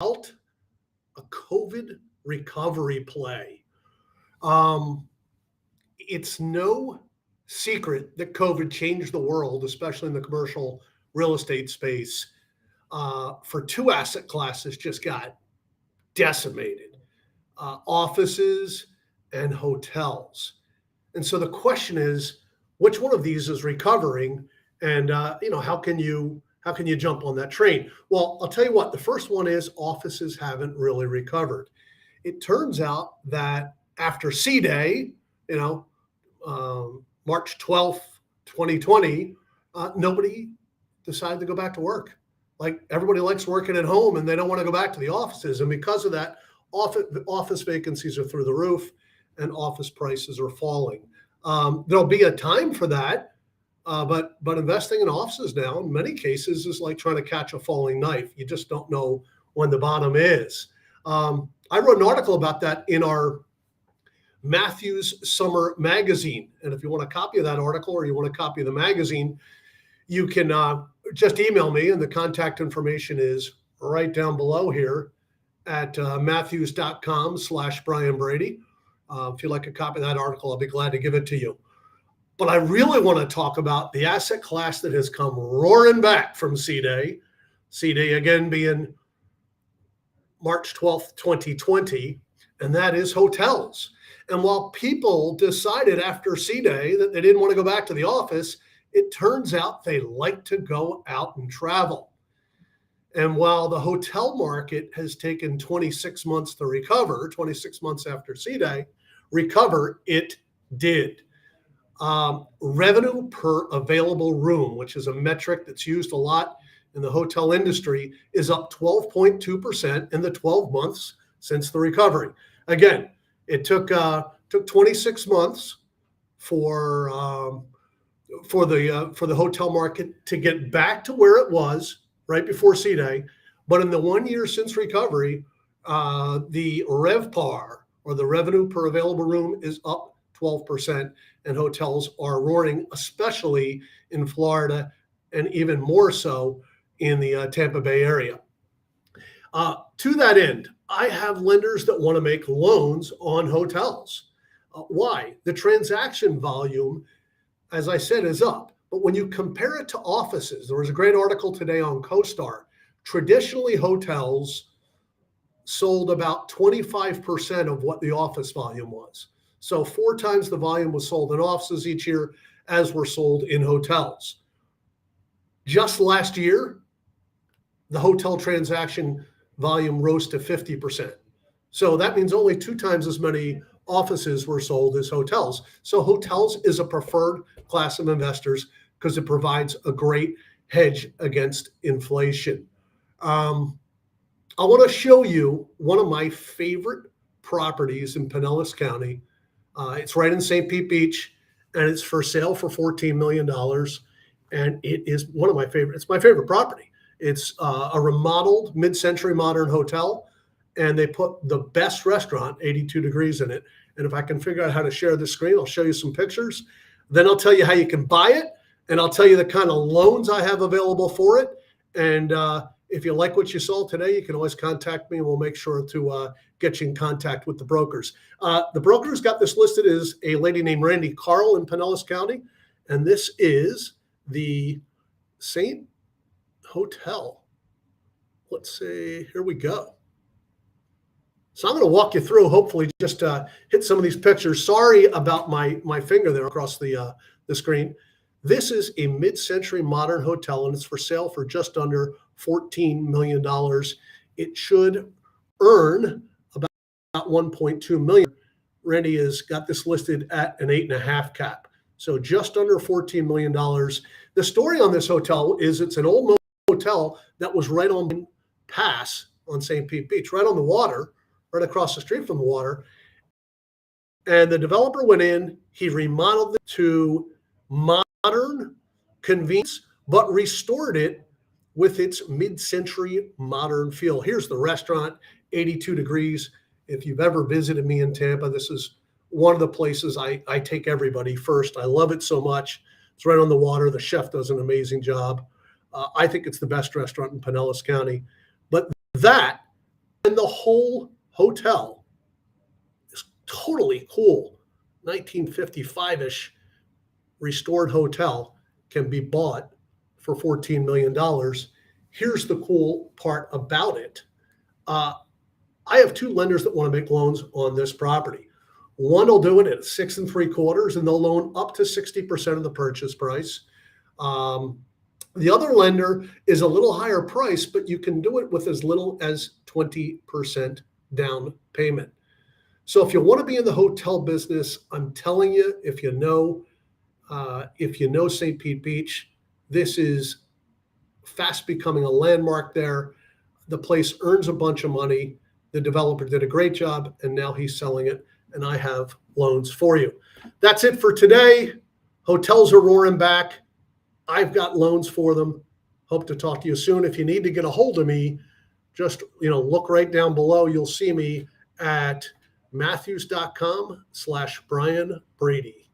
a COVID recovery play. Um, it's no secret that COVID changed the world, especially in the commercial real estate space. For two asset classes, just got decimated: offices and hotels. And so the question is, which one of these is recovering? And how can you jump on that train? Well, I'll tell you what. The first one is offices haven't really recovered. It turns out that after C Day, you know, March 12th, 2020, nobody decided to go back to work. Like, everybody likes working at home and they don't want to go back to the offices. And because of that, office vacancies are through the roof and office prices are falling. There'll be a time for that, but investing in offices now, in many cases, is like trying to catch a falling knife. You just don't know when the bottom is. I wrote an article about that in our Matthews Summer Magazine. And if you want a copy of that article or you want a copy of the magazine, you can just email me, and the contact information is right down below here at matthews.com/Brian Brady. If you'd like a copy of that article, I'll be glad to give it to you. But I really want to talk about the asset class that has come roaring back from C-Day. C-Day again being March 12th, 2020, and that is hotels. And while people decided after C-Day that they didn't want to go back to the office, it turns out they like to go out and travel. And while the hotel market has taken 26 months to recover, 26 months after C-Day, recover, it did. Revenue per available room, which is a metric that's used a lot in the hotel industry, is up 12.2% in the 12 months since the recovery. Again, it took 26 months for the hotel market to get back to where it was right before C-Day. But in the 1 year since recovery, the RevPAR, or the revenue per available room, is up 12%, and hotels are roaring, especially in Florida and even more so in the Tampa Bay area. To that end, I have lenders that want to make loans on hotels. Why? The transaction volume, as I said, is up. But when you compare it to offices, there was a great article today on CoStar. Traditionally, hotels sold about 25% of what the office volume was. So 4 times the volume was sold in offices each year as were sold in hotels. Just last year, the hotel transaction volume rose to 50%. So that means only 2 times as many offices were sold as hotels. So hotels is a preferred class of investors because it provides a great hedge against inflation. I want to show you one of my favorite properties in Pinellas County. It's right in St. Pete Beach, and it's for sale for $14 million. And it is one of my favorite. It's my favorite property. It's a remodeled mid-century modern hotel, and they put the best restaurant, 82 Degrees, in it. And if I can figure out how to share this screen, I'll show you some pictures. Then I'll tell you how you can buy it, and I'll tell you the kind of loans I have available for it. And if you like what you saw today, you can always contact me, and we'll make sure to get you in contact with the brokers. The broker who's got this listed is a lady named Randy Carl in Pinellas County, and this is the St. Hotel. Let's see, here we go. So I'm going to walk you through, hopefully just hit some of these pictures. Sorry about my finger there across the screen. This is a mid-century modern hotel, and it's for sale for just under $14 million. It should earn about $1.2 million. Randy has got this listed at an 8.5 cap. So just under $14 million. The story on this hotel is it's an old hotel that was right on Pass on St. Pete Beach, right on the water, right across the street from the water. And the developer went in, he remodeled it to modern convenience, but restored it with its mid-century modern feel. Here's the restaurant, 82 Degrees. If you've ever visited me in Tampa, this is one of the places I take everybody first. I love it so much. It's right on the water. The chef does an amazing job. I think it's the best restaurant in Pinellas County. But that And the whole hotel is totally cool. 1955-ish restored hotel can be bought for $14 million. Here's the cool part about it. I have two lenders that want to make loans on this property. One will do it at 6 3/4, and they'll loan up to 60% of the purchase price. The other lender is a little higher price, but you can do it with as little as 20% down payment. So if you want to be in the hotel business, I'm telling you, if you know St. Pete Beach, this is fast becoming a landmark there. The place earns a bunch of money. The developer did a great job, and now he's selling it, and I have loans for you. That's it for today. Hotels are roaring back. I've got loans for them. Hope to talk to you soon. If you need to get a hold of me, just look right down below. You'll see me at matthews.com/Brian Brady.